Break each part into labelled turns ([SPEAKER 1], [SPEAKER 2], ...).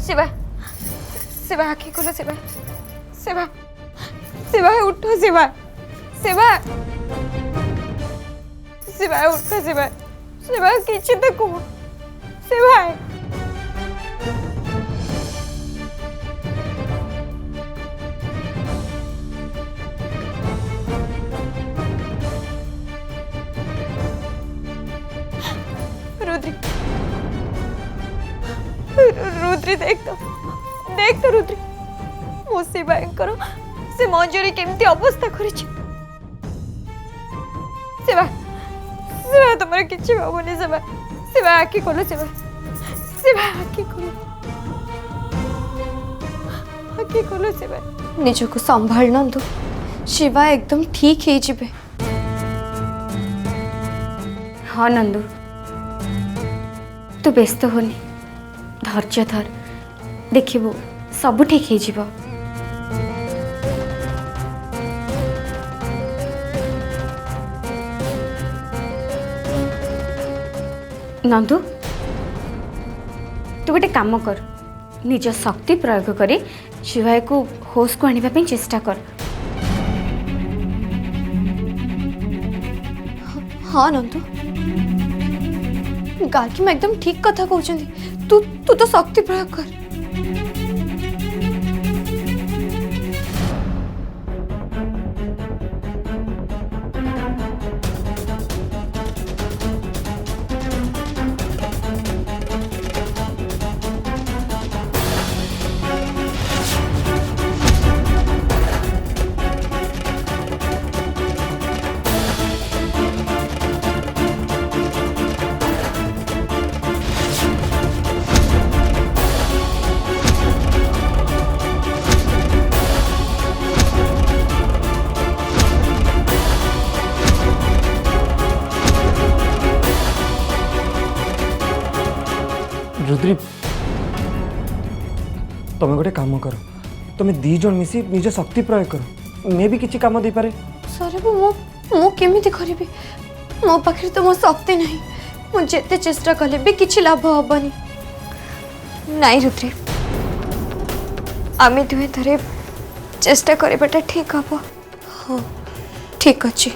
[SPEAKER 1] शिवा शिवा आखि खोलो शिवा शिवा शिवा उठो शिवा शिवा शिवा उठो शिवा शिवा किसी देखो शिवा रुद्री रुद्री देख तो रुद्री मो शिवाकर से मंजूरी केमती अवस्था कर शिवा शिवा तुम किसी हबनी शिवा शिवा आखि खोलो शिवा शिवा आखि खोलो शिवा निजको संभाल नंदु शिवा एकदम ठीक है जिबे हाँ नंदु तू व्यस्त होनी धैर्य धर देखिबू सब ठीक है जीव नंदु तू गोटे काम कर निज शक्ति प्रयोग करी शिवाय को होश को आने पे चेष्टा कर हाँ नंदु गार्की में एकदम ठीक कथा कहते तू तू तो शक्ति प्रयोग कर
[SPEAKER 2] रुद्री तुम गोटे काम कर तुम दी जन मिसी निज शक्ति प्रयोग कर मैं भी किसी काम दे पारे
[SPEAKER 1] सर मु केमिति करिबि मो पाखरे तो मो शक्ति नहीं मु जेते चेष्टा कले भी किछि लाभ हबनी नहीं रुद्री आमे दुहे थरे चेष्टा करबाटा ठीक हबो हो ठीक अछि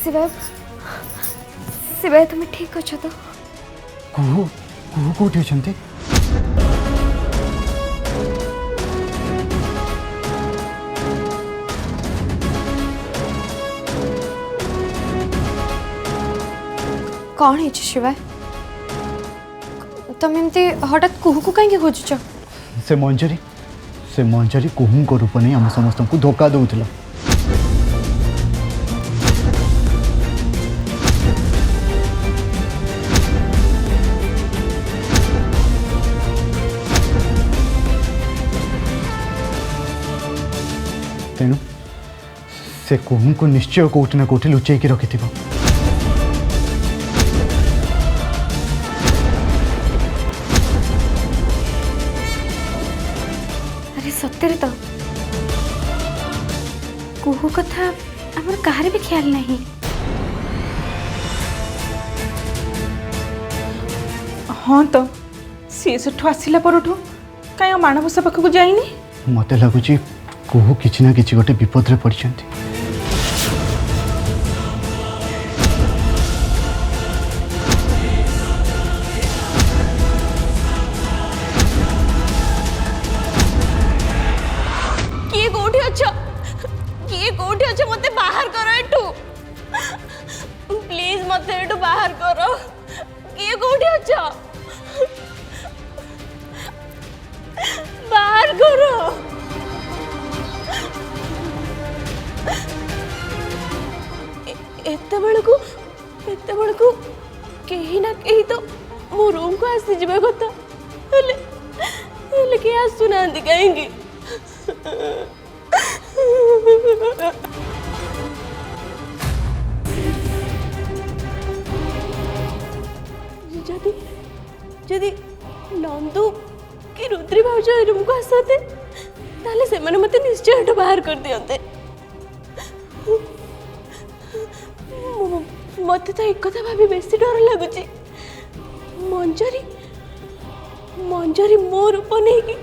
[SPEAKER 1] शिवा शिवा तुम ठीक अच्छो तो
[SPEAKER 3] कुहू कुहू कोठी अछंती
[SPEAKER 1] कौन है शिवा तुम एमती हठात कुहू को कहीं खोजुच
[SPEAKER 3] से मंजरी कुहू को रूप नहीं आम समस्त को धोखा दौला तेणु से कुहू को निश्चय कोठी ना कोठी लुचेकी रखि
[SPEAKER 1] अरे सत्य तो कुहू कथा आमर कहार भी ख्याल नहीं
[SPEAKER 4] हाँ तो सी सेठू आसला परठू कहीं माणबसा पाखक जाइनी
[SPEAKER 3] मत लगुच कुहू किसी ना किसी गोटे विपद रे पड़छंती
[SPEAKER 5] अछ किए कोठी अछ मते बाहर करो एठू प्लीज मते एठू बाहर करो किए कोठी अछ बाहर करो एते बेलकू कहीं ना कहीं तो मो रूम को आसी जीवा कथा हेले के आसुना कहीं जदि जदि नंदू कि रुद्री भाउज रूम को आसते ताले से माने मते निश्चय हट बाहर कर दियंते मत तो एक कथा भाभी बेसी डर लगुच मंजरी मो रूप नहीं कि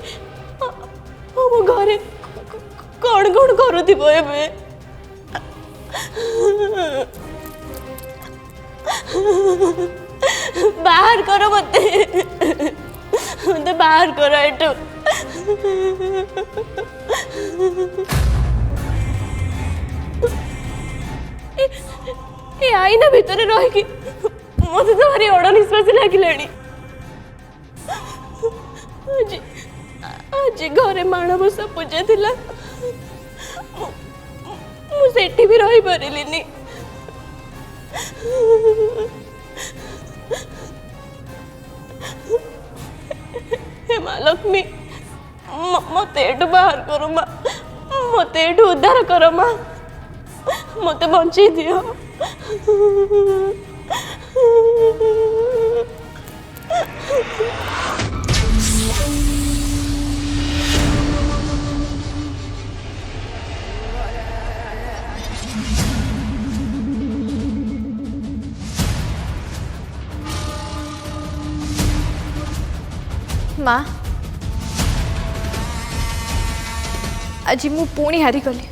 [SPEAKER 5] मो घरे कौन कौन करुथिबो एबे बाहर करो मते बाहर करो एटो आईना भितर रही मत तो भारी अड़ निश्वास लगे आज घरे माणबसा पूजा थिला मुझे भी रही पारिलिनी हे माँ लक्ष्मी मते एठू बाहर करो माँ मते एठू उद्धार करो माँ मते बंचे दियो
[SPEAKER 1] माँ आज मु पुणी हारी गली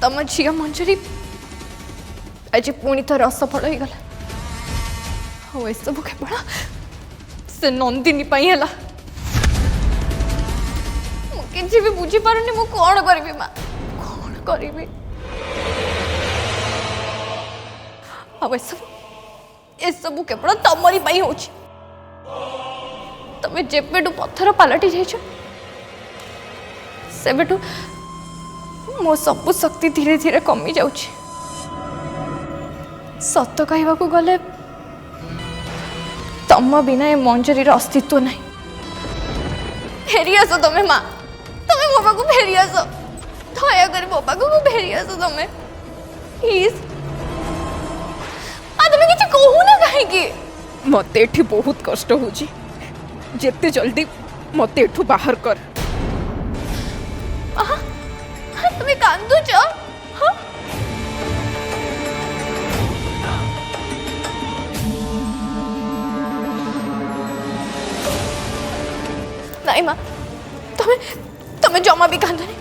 [SPEAKER 1] तम झील मंजरी आज पुणी थर असफल हो गला सब केवल से नंदिनी है मुझे भी बुझी पारुनी मु कौन करी माँ कौन करी सब केवल तमरी हो तमे जेबेटू पत्थर पलटि जाइछ सेबेटू मो सब शक्ति धीरे धीरे कमी जाउछि सत कहवाकू गले तम बिना ए मंजरीर अस्तित्व नहीं फेरी आस तमे माँ तमे मो पाखु फेरी आस दया कर मो पाखु फेरी आस तमे प्लीज आ तमे किछि कहू ना काहे
[SPEAKER 4] मते एठी बहुत कष्ट होची जेते जल्दी मते एठू बाहर कर
[SPEAKER 1] तुम्हें कांदू च नहीं माँ तुम्हें तुम्हें जमा भी कांदनी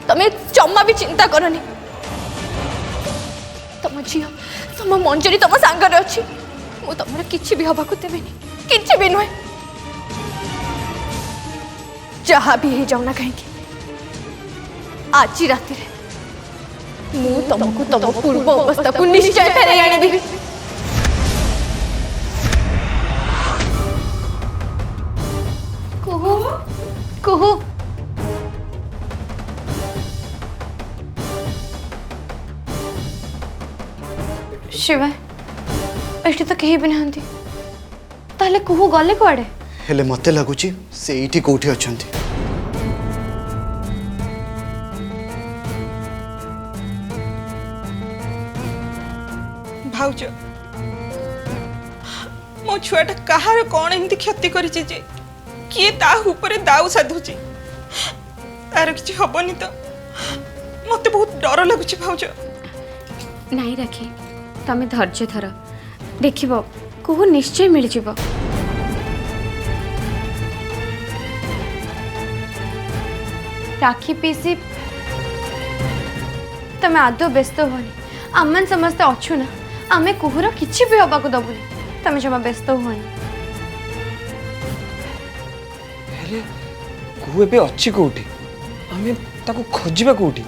[SPEAKER 1] तुम्हें जमा भी चिंता करनी तुम झील तुम मंजरी तुम सांगरे अच्छी मु तुम किसी भी हवा को देवेनी किसी भी नुहे जहाँ भी हो जाऊ ना कहीं आज राति मु तुमको तुम पूर्व अवस्था को निश्चय फेरे आनी कुहू कुहू शिवा एठी तो कहीं भी नहांती ताले कुहू गले कुआडे
[SPEAKER 3] हेले मते लगुची से एठी कोठी अछंती
[SPEAKER 4] भाउज मो छुआटा कहार कौन एमती क्षति करिछि जे किए ता ऊपर दाऊ साधुची तार किछि हबनी तो मते बहुत डर लगुछि भाउज
[SPEAKER 1] नहीं रखी तमे धैर्य धर देखिबो कुहू निश्चय मिल जिवो राखी पीसी तमे आदो व्यस्त होनी आमन समस्ते अच्छु ना आमे कुहूर किछि भी हबा को दबुनी तमे जमा व्यस्त होनी
[SPEAKER 2] हेले कुहू एबे अच्छी कोठी आमे ताको खोजिबा कोठी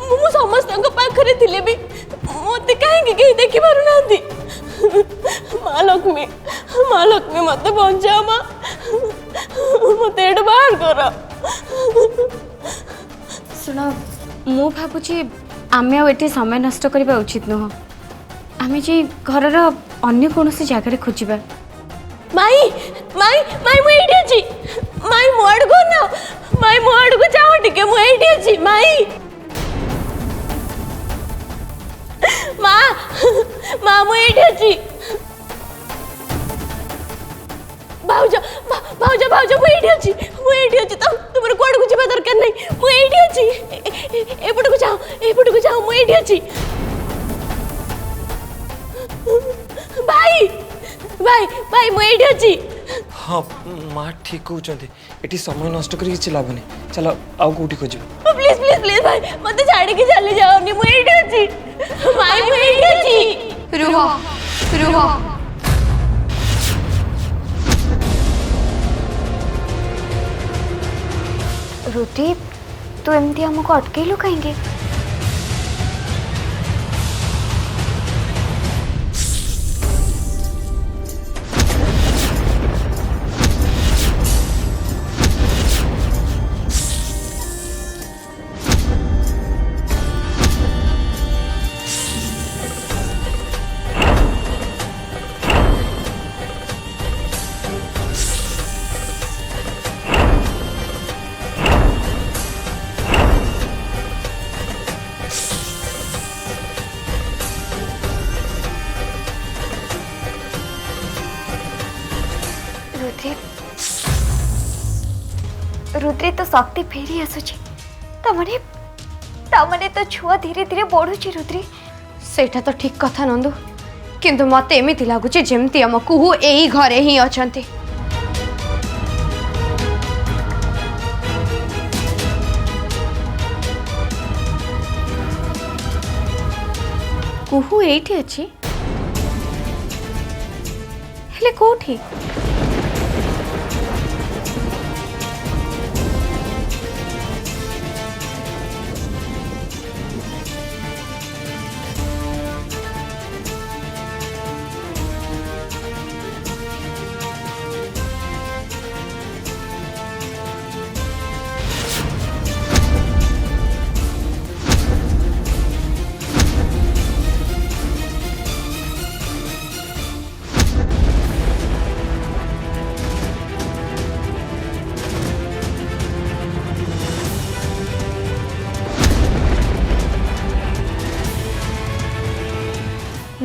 [SPEAKER 5] ମୁଁ ସମସ୍ତଙ୍କ ପାଖରେ ଥିଲେ ବି ମୋତେ କାହିଁକି କେହି ଦେଖି ପାରୁନାହାନ୍ତି? ମା ଲକ୍ଷ୍ମୀ ମୋତେ ବଞ୍ଚାଅ ମା, ମୋତେ ଏଠୁ ବାହାର କର।
[SPEAKER 1] ଶୁଣ, ମୁଁ ଭାବୁଛି ଆମେ ଆଉ ଏଠି ସମୟ ନଷ୍ଟ କରିବା ଉଚିତ ନୁହଁ। ଆମେ ଯେ ଘରର ଅନ୍ୟ କୌଣସି ଜାଗାରେ ଖୋଜିବା।
[SPEAKER 5] ମାଇ ମାଇ ମାଇ ମୁଁ ଏଇଠି ଅଛି। ମାଇ ମୋ ଆଡ଼କୁ ନା, ମାଇ ମୋ ଆଡ଼କୁ ଯାଅ ଟିକେ, ମୁଁ ଏଇଠି ଅଛି ମାଇ। ମା ମା ମୁଁ ଏଇଠି ଅଛି। ଭାଉଜ ଭାଉଜ ଭାଉଜ ମୁଁ ଏଇଠି ଅଛି, ମୁଁ ଏଇଠି ଅଛି। ତୁମର କୁଆଡ଼କୁ ଯିବା ଦରକାର ନାହିଁ, ମୁଁ ଏଇଠି ଅଛି। ଏପଟକୁ ଯାଅ, ଏପଟକୁ ଯାଅ, ମୁଁ ଏଇଠି ଅଛି। ଭାଇ ଭାଇ ଭାଇ ମୁଁ ଏଇଠି ଅଛି।
[SPEAKER 2] हाँ माँ ठीक कहते एटी समय नष्ट कर किसी लाभ नहीं। चलो आउ कौटी खोज
[SPEAKER 5] प्लीज प्लीज प्लीज भाई मत छाड़ी चली जाओनी, मु एठी अछि भाई, मु एठी अछि।
[SPEAKER 1] रुह रुह रुति, तू एमती हमको अटकेलु कहीं? रुद्री तो शक्ति फेरी आसुची। तमने तो छुआ धीरे धीरे बढ़ुची। रुद्री सेटा तो ठीक कथा नंदु, किंतु मते एमिति लागुची जेमती हम कुहू एही घरे ही अछंती। कुहू एठी अछि, हेले कोठी?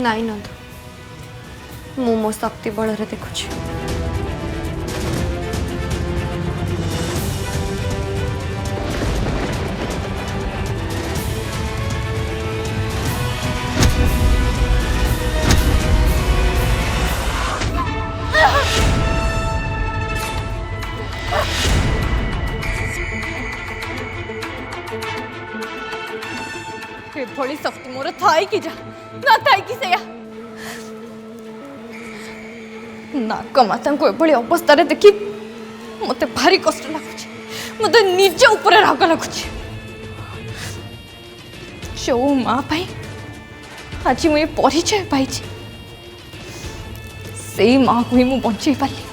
[SPEAKER 1] नाई नंदु, मु मो शक्ति बल देखुची। भली शक्ति मोर थाई कि जा ना थाई कि सेया नाक माता को एभली अवस्था देखी मते भारी कष्ट लगुच। मते निज ऊपर राग लगुच। जो माँ पाई आज मुझे परिचय पाई, से माँ को ही मु बंचे पारली,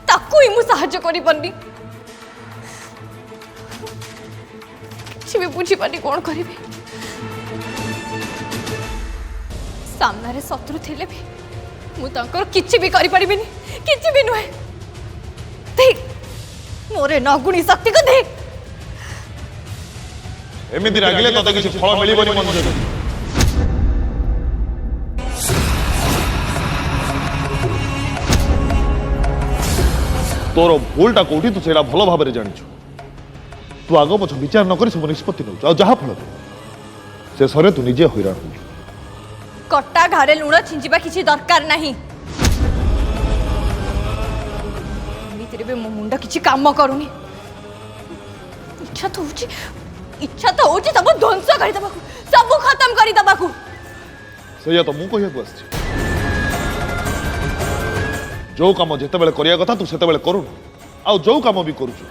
[SPEAKER 1] ताकू ही मु साहाय्य करि पारनी। किछि भी बुझी पारनी कोन करिबे। सामने रे शत्रु थिले भी मु तांकर किछि भी करि परिबिनी, किछि भी नुहे। देख मोरे नगुणी शक्ति को देख।
[SPEAKER 6] एमिति रागिले तते किछि फल मिलिबनी मनुष्य। तोर भूलटा कोठी तू सेला भलो भाबरे जानिछु। तू आगो पछ विचार न करी सब निष्पत्ति नउ आ जहा फल से सरे तू निजे हैरान हो।
[SPEAKER 1] कटा घरे लुण छिंचिबा किछि दरकार नाही एमितिरे भी मो मुंड किछि काम करूनी इच्छा तो होची सब ध्वंस करि दबाकू सब खत्म करि दबाकू
[SPEAKER 6] ସେଇଆ ତ ମୁଁ କହିବାକୁ ଆସିଛି ଯୋଉ କାମ ଯେତେବେଳେ କରିବା କଥା ତୁ ସେତେବେଳେ କରୁନୁ ଆଉ ଯୋଉ କାମ ବି କରୁଛୁ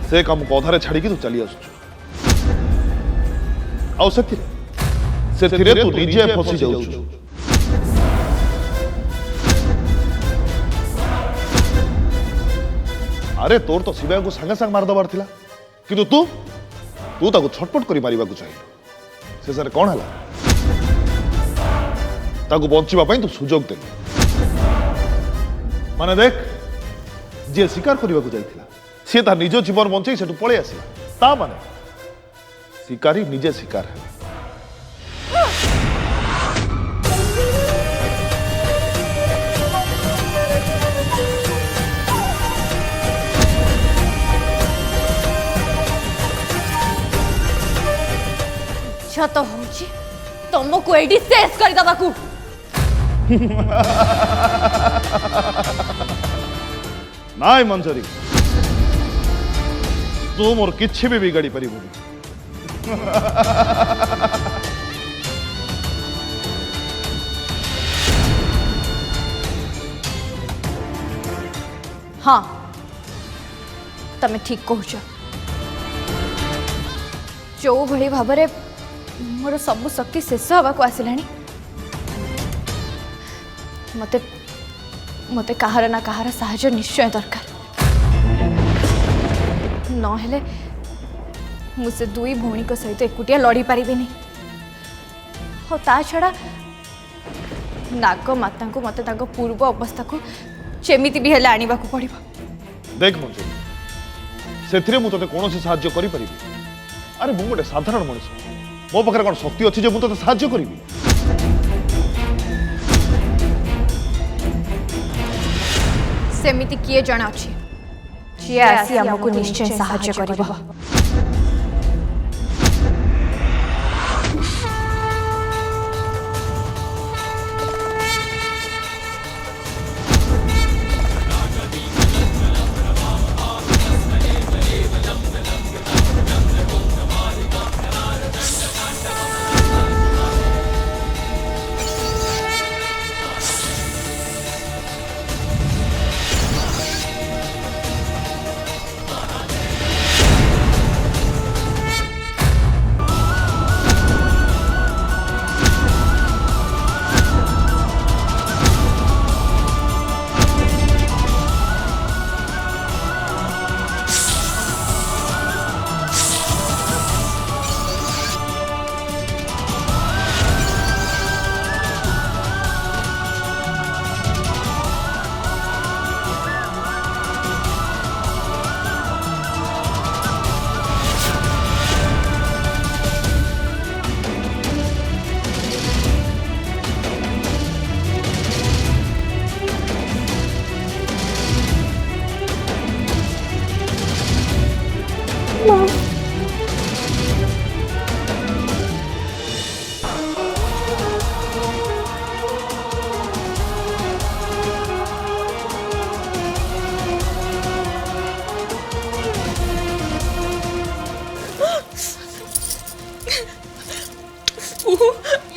[SPEAKER 6] ସେ କାମକୁ ଅଧାରେ ଛାଡ଼ିକି ତୁ ଚାଲି ଆସୁଛୁ ଆଉ ସେଥିରେ ତୁ ନିଜେ ଫସି ଯାଉଛୁ ଆରେ ତୋର ତ ଶିବାଙ୍କୁ ସାଙ୍ଗେ ସାଙ୍ଗେ ମାରିଦେବାର ଥିଲା କିନ୍ତୁ ତୁ ତାକୁ ଛଟପଟ କରି ମାରିବାକୁ ଚାହିଁଲୁ ଶେଷରେ କ'ଣ ହେଲା ତାକୁ ବଞ୍ଚିବା ପାଇଁ ତୁ ସୁଯୋଗ ଦେଲୁ ମାନେ ଦେଖ ଯିଏ ଶିକାର କରିବାକୁ ଯାଇଥିଲା ସିଏ ତା ନିଜ ଜୀବନ ବଞ୍ଚେଇ ସେଠୁ ପଳେଇ ଆସିଲା ତା ମାନେ ଶିକାରୀ ନିଜେ ଶିକାର ହେଲା
[SPEAKER 1] इच्छा तो होची तुमको एडी शेष कर दबाकू
[SPEAKER 6] नाय मंजरी तू मोर किछि भी बिगाड़ी परिबुनी
[SPEAKER 1] हाँ तमें ठीक कहूच जो भली भाव मोर सब शक्ति शेष हवा को आसिलानी मते मते कहार ना कहार साहाय्य निश्चय दरकार नहेले मुझे दुई भौणी को सहित एकुटिया लड़ी पारिबिनी और ता छड़ा नाग माता को मते ताको पूर्व अवस्था को जेमिति भी हेले आनिबा को पड़िबो
[SPEAKER 6] देख मंजरी सेथिरे मु तते कोनोसी साहाय्य करि परिबि अरे मु गोटे साधारण मनुष्य मो पाखरे कोन शक्ति अछि जे मु तते साहाय्य करिबि
[SPEAKER 1] सेमिति किए जण अछि जे आसी हमको निश्चय साहाय्य करिबो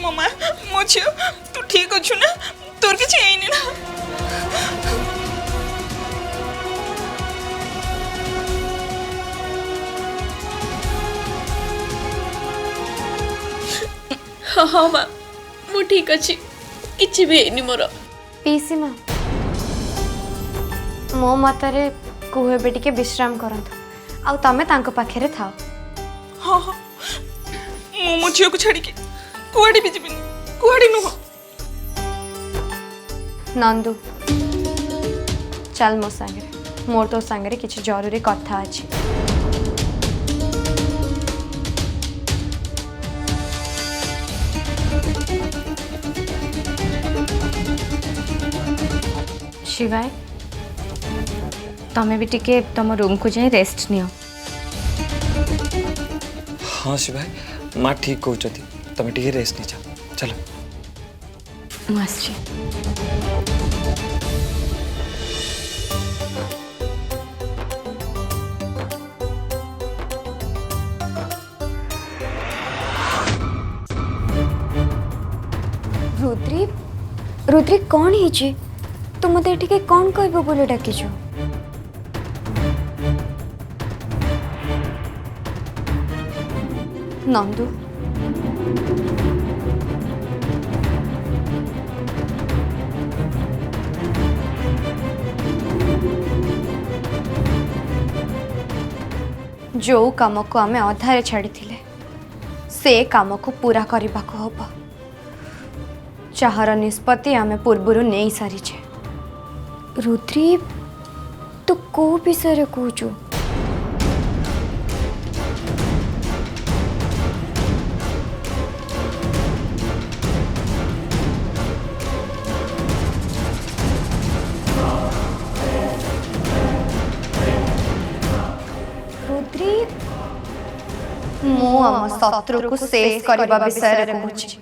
[SPEAKER 4] ममा मो झियो तू ठीक अच्छु ना तोर किछि आइनी ना
[SPEAKER 5] हाँ हाँ माँ मु ठीक अच्छी किसी भी नहीं मोर
[SPEAKER 7] पीसी माँ मो मतरे कुहे बे टिके विश्राम करंतु आउ तमे तांको पाखेरे थाओ
[SPEAKER 4] हाँ हाँ मो मो झियो को छाड़ी के कुआडी भी जिबिनी कुआडी नुह
[SPEAKER 7] नंदू चल मो संगे मोर तो संगे किछि जरूरी कथा अछि शिवाय तमें भी टिके तुम रूम को जाए रेस्ट नियो
[SPEAKER 2] हाँ शिवाय माँ ठीक कहते तुम टे रेस्ट नहीं जाओ चलो
[SPEAKER 1] ମୁଁ ଆସିଛି। रुद्री रुद्री कौन है तू मत टे कौन कह बोले डाकिଛୁ नंदू जो काम को आमे अधारे छाड़ी से काम को पूरा करने को हम चाहर निष्पत्ति आमे पूर्वर नहीं सारीचे। रुद्री तू को विषय कहूचु रुद्री मु आम शत्रु को शेष करबा विषय कहूची।